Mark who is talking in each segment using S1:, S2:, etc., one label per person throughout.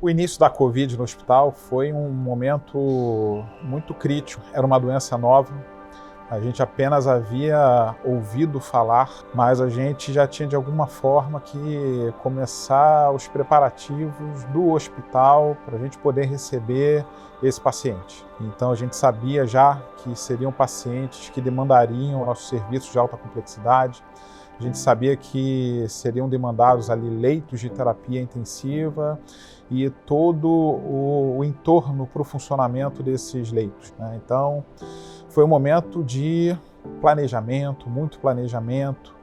S1: O início da Covid no hospital foi um momento muito crítico. Era uma doença nova, a gente apenas havia ouvido falar, mas a gente já tinha de alguma forma que começar os preparativos do hospital para a gente poder receber esse paciente. Então a gente sabia já que seriam pacientes que demandariam nossos serviços de alta complexidade. A gente sabia que seriam demandados ali leitos de terapia intensiva e todo o entorno para o funcionamento desses leitos, né? Então, foi um momento de planejamento, muito planejamento.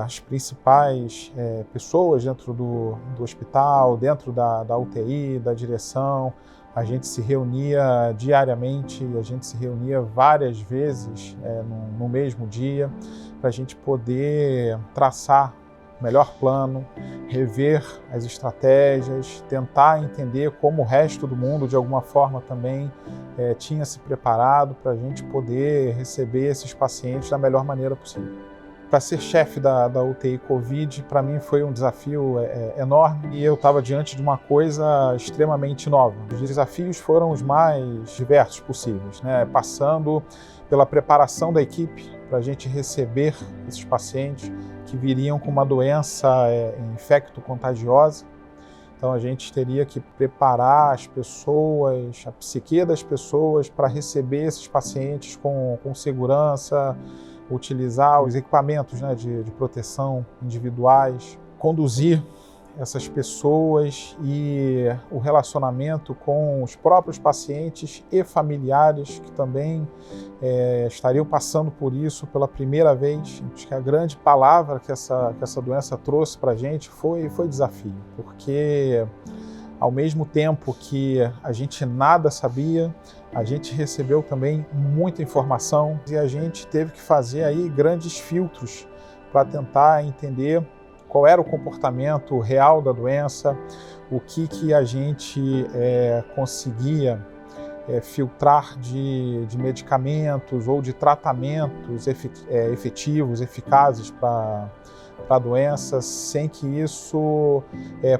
S1: As principais pessoas dentro do hospital, dentro da UTI, da direção, a gente se reunia diariamente, a gente se reunia várias vezes no mesmo dia, para a gente poder traçar o melhor plano, rever as estratégias, tentar entender como o resto do mundo, de alguma forma, também tinha se preparado para a gente poder receber esses pacientes da melhor maneira possível. Para ser chefe da UTI Covid, para mim foi um desafio enorme e eu estava diante de uma coisa extremamente nova. Os desafios foram os mais diversos possíveis, né? Passando pela preparação da equipe para a gente receber esses pacientes que viriam com uma doença infecto-contagiosa. Então a gente teria que preparar as pessoas, a psique das pessoas para receber esses pacientes com segurança, utilizar os equipamentos, né, de proteção individuais, conduzir essas pessoas e o relacionamento com os próprios pacientes e familiares que também estariam passando por isso pela primeira vez. Acho que a grande palavra que essa doença trouxe para a gente foi desafio, porque ao mesmo tempo que a gente nada sabia, a gente recebeu também muita informação e a gente teve que fazer aí grandes filtros para tentar entender qual era o comportamento real da doença, o que a gente conseguia filtrar de medicamentos ou de tratamentos efetivos, eficazes para a doença, sem que isso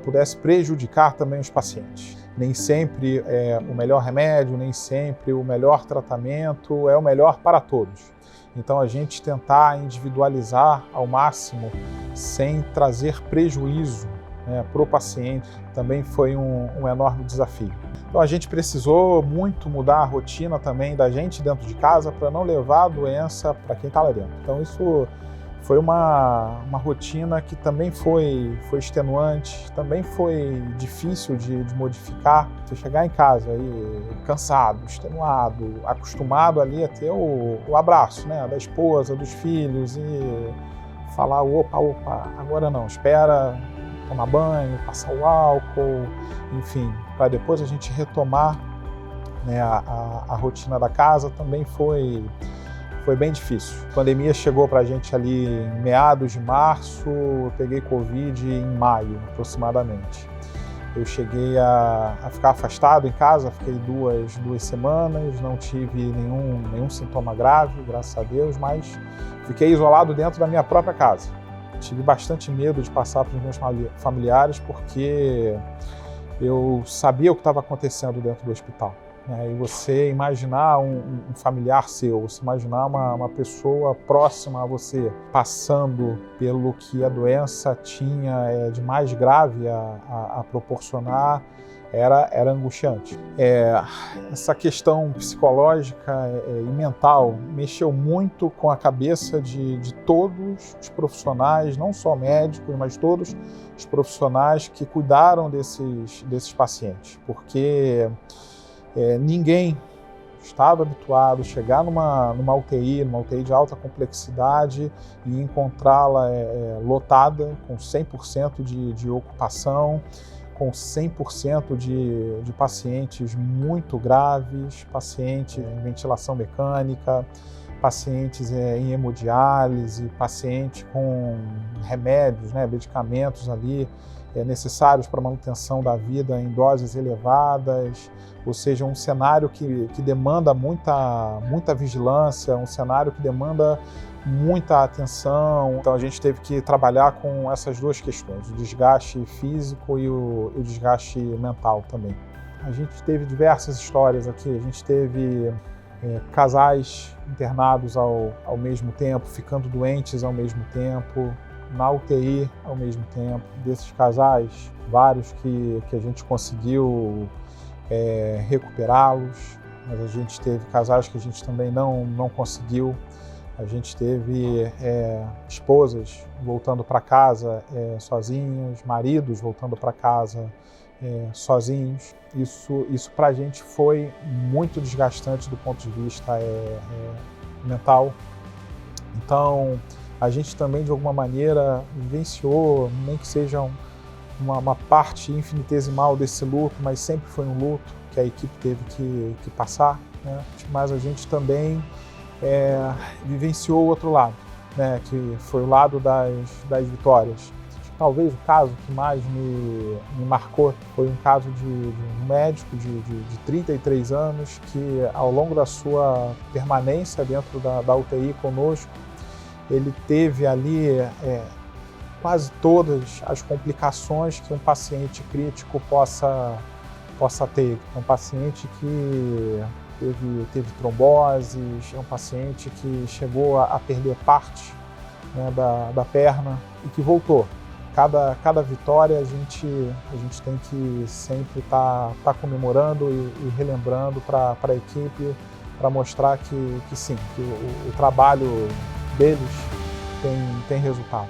S1: pudesse prejudicar também os pacientes. Nem sempre o melhor remédio, nem sempre o melhor tratamento é o melhor para todos. Então a gente tentar individualizar ao máximo sem trazer prejuízo para o paciente também foi um enorme desafio. Então a gente precisou muito mudar a rotina também da gente dentro de casa para não levar a doença para quem está lá dentro. Então isso foi uma rotina que também foi extenuante, também foi difícil de modificar. Você chegar em casa aí, cansado, extenuado, acostumado ali a ter o abraço, né, da esposa, dos filhos e falar opa, agora não, espera tomar banho, passar o álcool, enfim, para depois a gente retomar, né, a rotina da casa também foi bem difícil. A pandemia chegou para a gente ali em meados de março, eu peguei Covid em maio, aproximadamente. Eu cheguei a ficar afastado em casa, fiquei duas semanas, não tive nenhum sintoma grave, graças a Deus, mas fiquei isolado dentro da minha própria casa. Tive bastante medo de passar para os meus familiares, porque eu sabia o que estava acontecendo dentro do hospital. E você imaginar um familiar seu, você imaginar uma pessoa próxima a você passando pelo que a doença tinha de mais grave a proporcionar, era angustiante. Essa questão psicológica e mental mexeu muito com a cabeça de todos os profissionais, não só médicos, mas todos os profissionais que cuidaram desses pacientes, porque ninguém estava habituado a chegar numa UTI de alta complexidade e encontrá-la lotada, com 100% de ocupação, com 100% de pacientes muito graves, pacientes em ventilação mecânica, pacientes em hemodiálise, pacientes com remédios, medicamentos ali necessários para a manutenção da vida em doses elevadas, ou seja, um cenário que demanda muita vigilância, um cenário que demanda muita atenção. Então a gente teve que trabalhar com essas duas questões, o desgaste físico e o desgaste mental também. A gente teve diversas histórias aqui, a gente teve casais internados ao mesmo tempo, ficando doentes ao mesmo tempo, na UTI ao mesmo tempo. Desses casais, vários que a gente conseguiu recuperá-los, mas a gente teve casais que a gente também não conseguiu. A gente teve esposas voltando para casa sozinhas, maridos voltando para casa sozinhos. Isso para a gente foi muito desgastante do ponto de vista mental. Então, a gente também, de alguma maneira, vivenciou, nem que seja uma parte infinitesimal desse luto, mas sempre foi um luto que a equipe teve que passar, né? Mas a gente também vivenciou o outro lado, né? Que foi o lado das vitórias. Talvez o caso que mais me marcou foi um caso de um médico de 33 anos que, ao longo da sua permanência dentro da UTI conosco, ele teve ali quase todas as complicações que um paciente crítico possa ter. É um paciente que teve tromboses, é um paciente que chegou a perder parte, né, da perna e que voltou. Cada vitória a gente tem que sempre estar comemorando e relembrando para a equipe, para mostrar que sim, que o trabalho deles tem resultado.